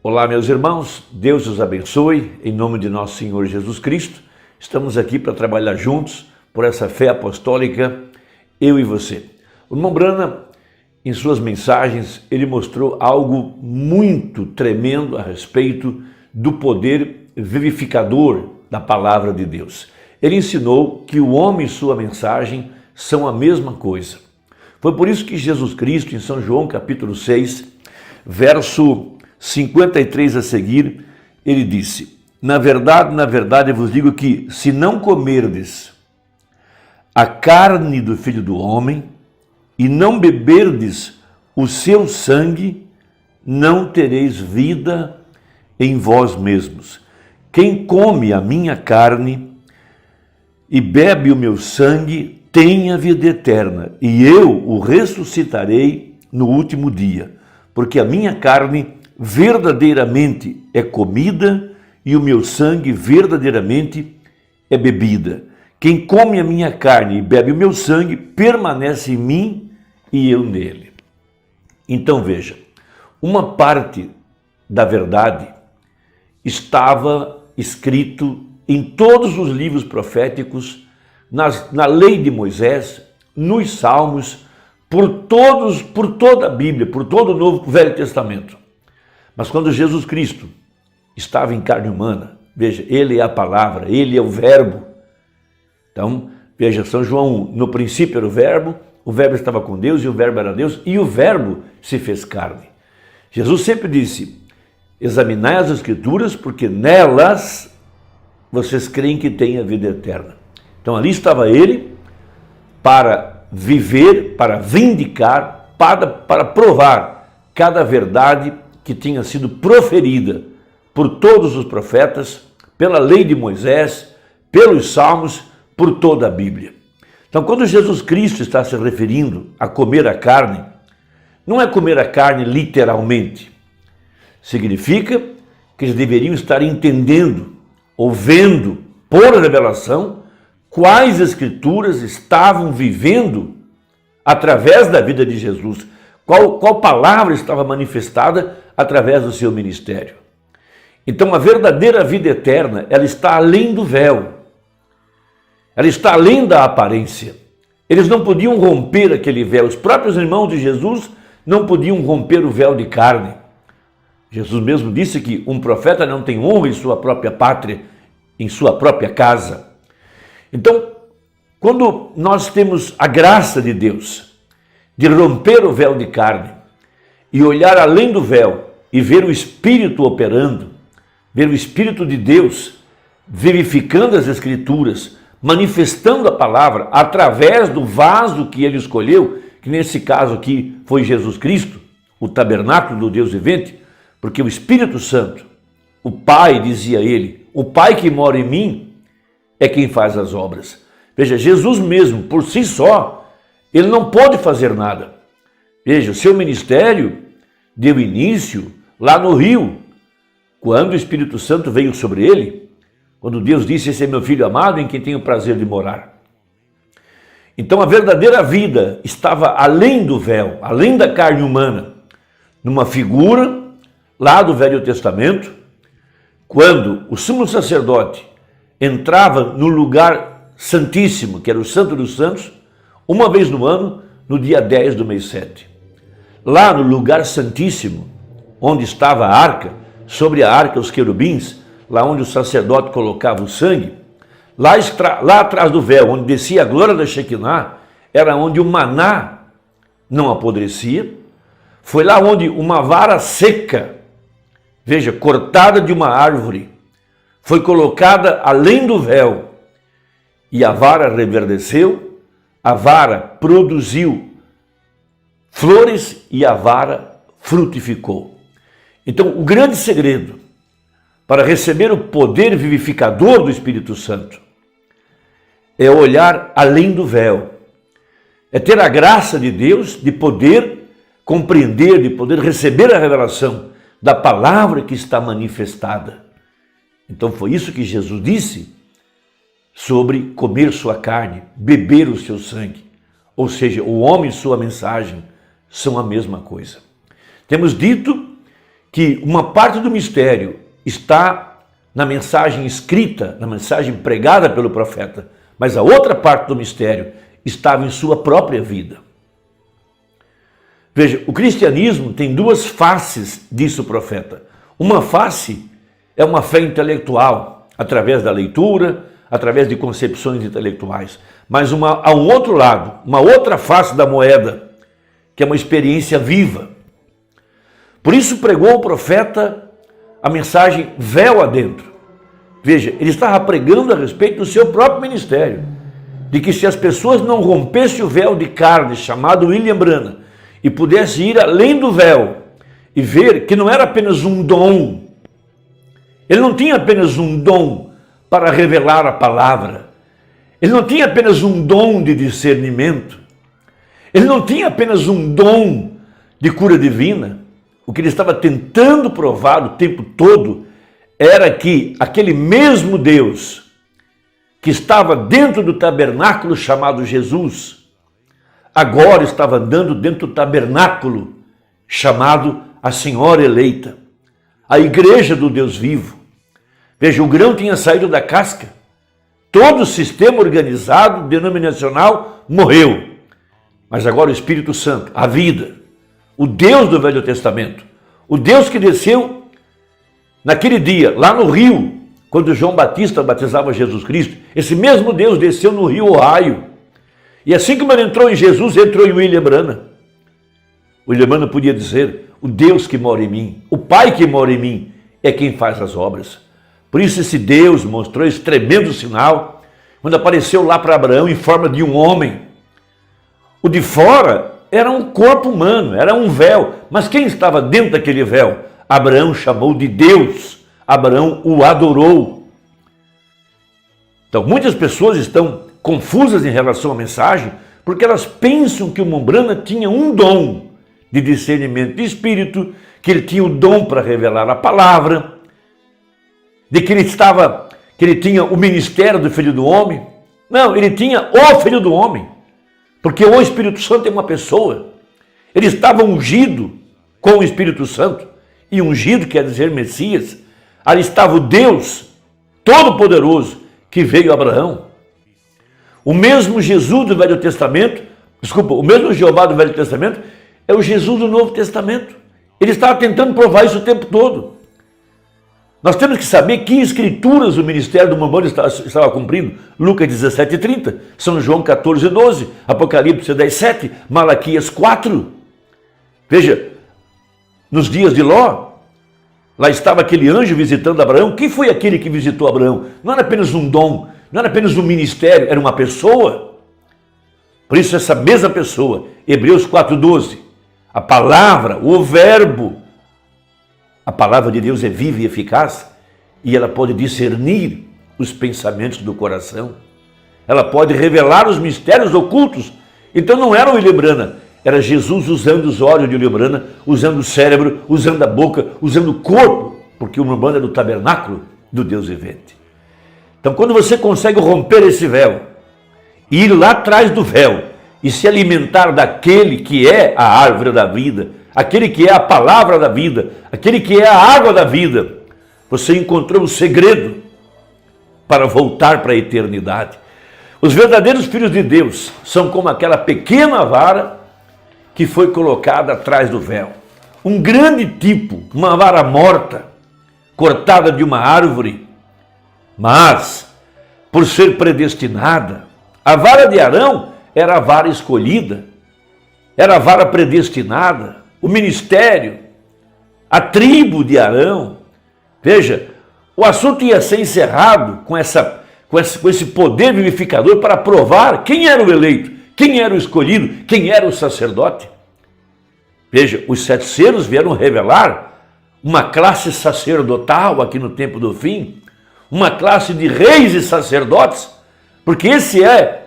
Olá, meus irmãos, Deus os abençoe, em nome de nosso Senhor Jesus Cristo. Estamos aqui para trabalhar juntos por essa fé apostólica, eu e você. O irmão Branham, em suas mensagens, ele mostrou algo muito tremendo a respeito do poder vivificador da palavra de Deus. Ele ensinou que o homem e sua mensagem são a mesma coisa. Foi por isso que Jesus Cristo, em São João capítulo 6, verso 53 a seguir, ele disse: na verdade, eu vos digo que, se não comerdes a carne do Filho do Homem e não beberdes o seu sangue, não tereis vida em vós mesmos. Quem come a minha carne e bebe o meu sangue tem a vida eterna, e eu o ressuscitarei no último dia, porque a minha carne verdadeiramente é comida e o meu sangue verdadeiramente é bebida. Quem come a minha carne e bebe o meu sangue permanece em mim e eu nele. Então veja, uma parte da verdade estava escrito em todos os livros proféticos, na lei de Moisés, nos Salmos, por toda a Bíblia, por todo o Novo Velho Testamento. Mas quando Jesus Cristo estava em carne humana, veja, ele é a palavra, ele é o verbo. Então, veja, São João 1, no princípio era o verbo estava com Deus e o verbo era Deus e o verbo se fez carne. Jesus sempre disse: examinai as Escrituras porque nelas vocês creem que tem a vida eterna. Então ali estava ele para viver, para vindicar, para provar cada verdade que tinha sido proferida por todos os profetas, pela lei de Moisés, pelos Salmos, por toda a Bíblia. Então, quando Jesus Cristo está se referindo a comer a carne, não é comer a carne literalmente. Significa que eles deveriam estar entendendo, ou vendo, por revelação, quais escrituras estavam vivendo através da vida de Jesus, qual palavra estava manifestada através do seu ministério. Então a verdadeira vida eterna, ela está além do véu, ela está além da aparência. Eles não podiam romper aquele véu, os próprios irmãos de Jesus não podiam romper o véu de carne. Jesus mesmo disse que um profeta não tem honra em sua própria pátria, em sua própria casa. Então, quando nós temos a graça de Deus de romper o véu de carne e olhar além do véu e ver o Espírito operando, ver o Espírito de Deus vivificando as Escrituras, manifestando a palavra através do vaso que ele escolheu, que nesse caso aqui foi Jesus Cristo, o tabernáculo do Deus vivente, porque o Espírito Santo, o Pai, dizia ele, o Pai que mora em mim é quem faz as obras. Veja, Jesus mesmo, por si só, ele não pode fazer nada. Veja, o seu ministério deu início lá no rio, quando o Espírito Santo veio sobre ele, quando Deus disse: esse é meu filho amado em quem tenho o prazer de morar. Então a verdadeira vida estava além do véu, além da carne humana, numa figura lá do Velho Testamento, quando o sumo sacerdote entrava no lugar santíssimo, que era o Santo dos Santos, uma vez no ano, no dia 10 do mês 7. Lá no lugar santíssimo, onde estava a arca, sobre a arca os querubins, lá onde o sacerdote colocava o sangue, lá atrás do véu, onde descia a glória da Shekinah, era onde o maná não apodrecia, foi lá onde uma vara seca, veja, cortada de uma árvore, foi colocada além do véu, e a vara reverdeceu, a vara produziu flores e a vara frutificou. Então, o grande segredo para receber o poder vivificador do Espírito Santo é olhar além do véu, é ter a graça de Deus de poder compreender, de poder receber a revelação da palavra que está manifestada. Então foi isso que Jesus disse sobre comer sua carne, beber o seu sangue. Ou seja, o homem e sua mensagem são a mesma coisa. Temos dito que uma parte do mistério está na mensagem escrita, na mensagem pregada pelo profeta, mas a outra parte do mistério estava em sua própria vida. Veja, o cristianismo tem duas faces, disse o profeta. Uma face é uma fé intelectual, através da leitura, através de concepções intelectuais. Mas há um outro lado, uma outra face da moeda, que é uma experiência viva. Por isso pregou o profeta a mensagem véu adentro. Veja, ele estava pregando a respeito do seu próprio ministério, de que se as pessoas não rompessem o véu de carne, chamado William Branham, e pudessem ir além do véu e ver que não era apenas um dom, ele não tinha apenas um dom para revelar a palavra, ele não tinha apenas um dom de discernimento, ele não tinha apenas um dom de cura divina. O que ele estava tentando provar o tempo todo era que aquele mesmo Deus que estava dentro do tabernáculo chamado Jesus, agora estava andando dentro do tabernáculo chamado a Senhora Eleita, a igreja do Deus vivo. Veja, o grão tinha saído da casca, todo o sistema organizado, denominacional, morreu. Mas agora o Espírito Santo, a vida, o Deus do Velho Testamento, o Deus que desceu naquele dia, lá no rio, quando João Batista batizava Jesus Cristo, esse mesmo Deus desceu no rio Ohio. E assim como ele entrou em Jesus, entrou em William Branham. William Branham podia dizer, o Deus que mora em mim, o Pai que mora em mim, é quem faz as obras. Por isso esse Deus mostrou esse tremendo sinal, quando apareceu lá para Abraão em forma de um homem. O de fora era um corpo humano, era um véu, mas quem estava dentro daquele véu? Abraão chamou de Deus, Abraão o adorou. Então muitas pessoas estão confusas em relação à mensagem, porque elas pensam que o Mombrana tinha um dom de discernimento de espírito, que ele tinha o dom para revelar a palavra, de que ele tinha o ministério do Filho do Homem. Não, ele tinha o Filho do Homem, porque o Espírito Santo é uma pessoa. Ele estava ungido com o Espírito Santo, e ungido quer dizer Messias. Ali estava o Deus Todo-Poderoso que veio a Abraão. O mesmo Jesus do Velho Testamento, o mesmo Jeová do Velho Testamento é o Jesus do Novo Testamento. Ele estava tentando provar isso o tempo todo. Nós temos que saber que escrituras o ministério do Mombrana estava cumprindo. Lucas 17:30, São João 14:12, Apocalipse 10:7, Malaquias 4. Veja, nos dias de Ló, lá estava aquele anjo visitando Abraão. Quem foi aquele que visitou Abraão? Não era apenas um dom, não era apenas um ministério, era uma pessoa. Por isso essa mesma pessoa, Hebreus 4:12, a palavra, o verbo, a palavra de Deus é viva e eficaz, e ela pode discernir os pensamentos do coração. Ela pode revelar os mistérios ocultos. Então não era o William Branham, era Jesus usando os olhos de William Branham, usando o cérebro, usando a boca, usando o corpo, porque o William Branham é do tabernáculo do Deus vivente. Então quando você consegue romper esse véu, e ir lá atrás do véu, e se alimentar daquele que é a árvore da vida, aquele que é a palavra da vida, aquele que é a água da vida, você encontrou o segredo para voltar para a eternidade. Os verdadeiros filhos de Deus são como aquela pequena vara que foi colocada atrás do véu. Um grande tipo, uma vara morta, cortada de uma árvore, mas, por ser predestinada, a vara de Arão era a vara escolhida, era a vara predestinada, o ministério, a tribo de Arão. Veja, o assunto ia ser encerrado com esse poder vivificador para provar quem era o eleito, quem era o escolhido, quem era o sacerdote. Veja, os 7 selos vieram revelar uma classe sacerdotal aqui no tempo do fim, uma classe de reis e sacerdotes, porque esse é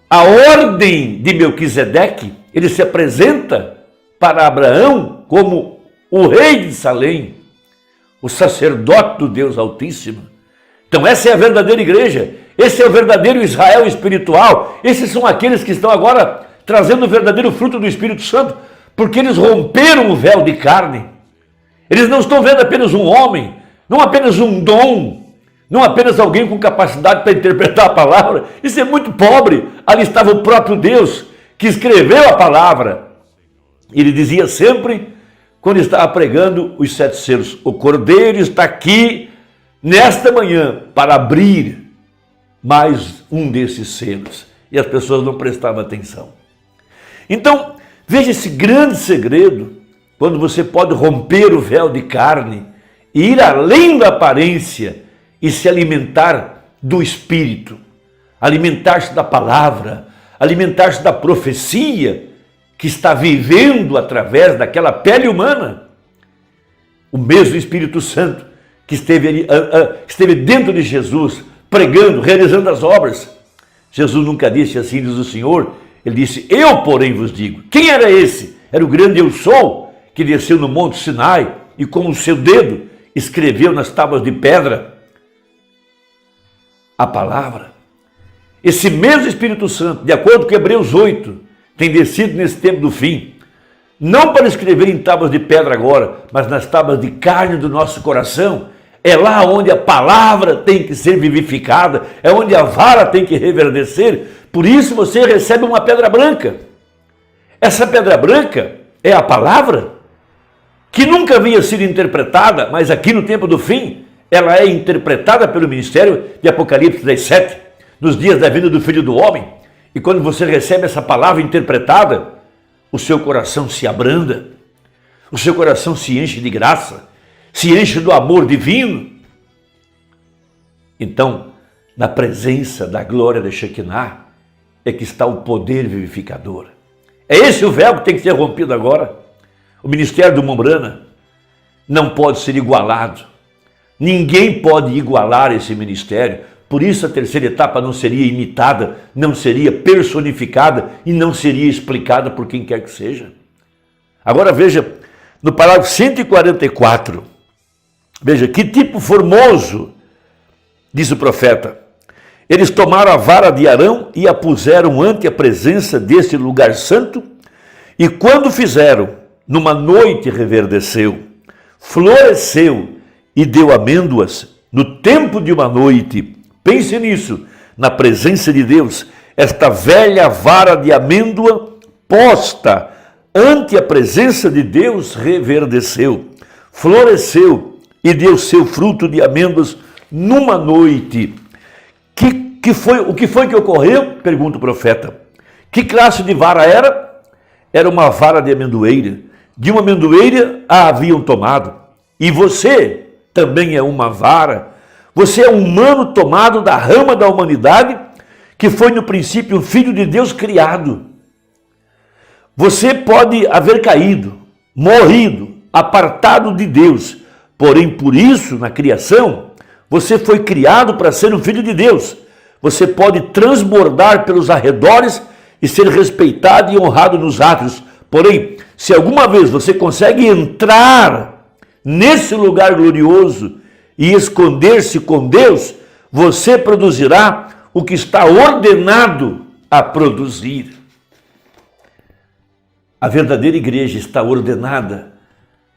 a ordem de Melquisedeque. Ele se apresenta para Abraão como o rei de Salém, o sacerdote do Deus Altíssimo. Então essa é a verdadeira igreja, esse é o verdadeiro Israel espiritual, esses são aqueles que estão agora trazendo o verdadeiro fruto do Espírito Santo, porque eles romperam o véu de carne, Eles não estão vendo apenas um homem, não apenas um dom, não apenas alguém com capacidade para interpretar a palavra. Isso é muito pobre. Ali estava o próprio Deus que escreveu a palavra. Ele dizia sempre, quando estava pregando os 7 selos, o Cordeiro está aqui nesta manhã para abrir mais um desses selos. E as pessoas não prestavam atenção. Então, veja esse grande segredo, quando você pode romper o véu de carne e ir além da aparência e se alimentar do Espírito, alimentar-se da palavra, alimentar-se da profecia que está vivendo através daquela pele humana. O mesmo Espírito Santo que esteve dentro de Jesus, pregando, realizando as obras. Jesus nunca disse assim, diz o Senhor, ele disse, eu porém vos digo. Quem era esse? Era o grande Eu Sou, que desceu no Monte Sinai e com o seu dedo escreveu nas tábuas de pedra a palavra. Esse mesmo Espírito Santo, de acordo com Hebreus 8, tem descido nesse tempo do fim, não para escrever em tábuas de pedra agora, mas nas tábuas de carne do nosso coração. É lá onde a palavra tem que ser vivificada, é onde a vara tem que reverdecer. Por isso você recebe uma pedra branca. Essa pedra branca é a palavra, que nunca havia sido interpretada, mas aqui no tempo do fim, ela é interpretada pelo ministério de Apocalipse 17, nos dias da vinda do Filho do Homem. E quando você recebe essa palavra interpretada, o seu coração se abranda, o seu coração se enche de graça, se enche do amor divino. Então, na presença da glória da Shekinah, é que está o poder vivificador. É esse o véu que tem que ser rompido agora. O ministério do Mombrana não pode ser igualado. Ninguém pode igualar esse ministério. Por isso a terceira etapa não seria imitada, não seria personificada e não seria explicada por quem quer que seja. Agora veja, no parágrafo 144, veja que tipo formoso, diz o profeta. Eles tomaram a vara de Arão e a puseram ante a presença deste lugar santo, e quando fizeram, numa noite reverdeceu, floresceu e deu amêndoas no tempo de uma noite. Pense nisso, na presença de Deus, esta velha vara de amêndoa posta ante a presença de Deus reverdeceu, floresceu e deu seu fruto de amêndoas numa noite. O que foi que ocorreu? Pergunta o profeta. Que classe de vara era? Era uma vara de amendoeira. De uma amendoeira a haviam tomado. E você também é uma vara. Você é um humano tomado da rama da humanidade, que foi no princípio um filho de Deus criado. Você pode haver caído, morrido, apartado de Deus, porém por isso, na criação, você foi criado para ser um filho de Deus. Você pode transbordar pelos arredores e ser respeitado e honrado nos átrios. Porém, se alguma vez você consegue entrar nesse lugar glorioso e esconder-se com Deus, você produzirá o que está ordenado a produzir. A verdadeira igreja está ordenada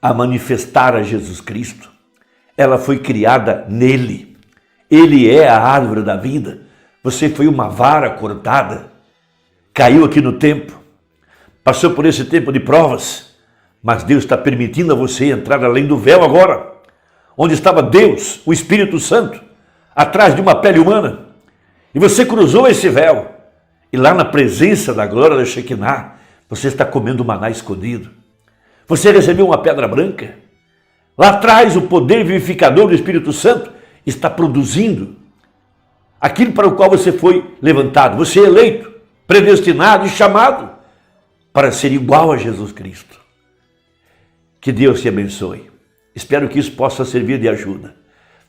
a manifestar a Jesus Cristo. Ela foi criada nele. Ele é a árvore da vida. Você foi uma vara cortada, caiu aqui no tempo, passou por esse tempo de provas, mas Deus está permitindo a você entrar além do véu agora, onde estava Deus, o Espírito Santo, atrás de uma pele humana, e você cruzou esse véu, e lá na presença da glória da Shekinah, você está comendo maná escondido. Você recebeu uma pedra branca. Lá atrás, o poder vivificador do Espírito Santo está produzindo aquilo para o qual você foi levantado. Você é eleito, predestinado e chamado para ser igual a Jesus Cristo. Que Deus te abençoe. Espero que isso possa servir de ajuda.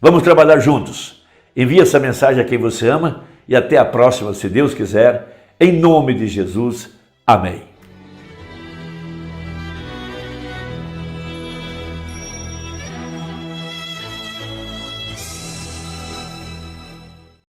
Vamos trabalhar juntos. Envie essa mensagem a quem você ama e até a próxima, se Deus quiser. Em nome de Jesus. Amém.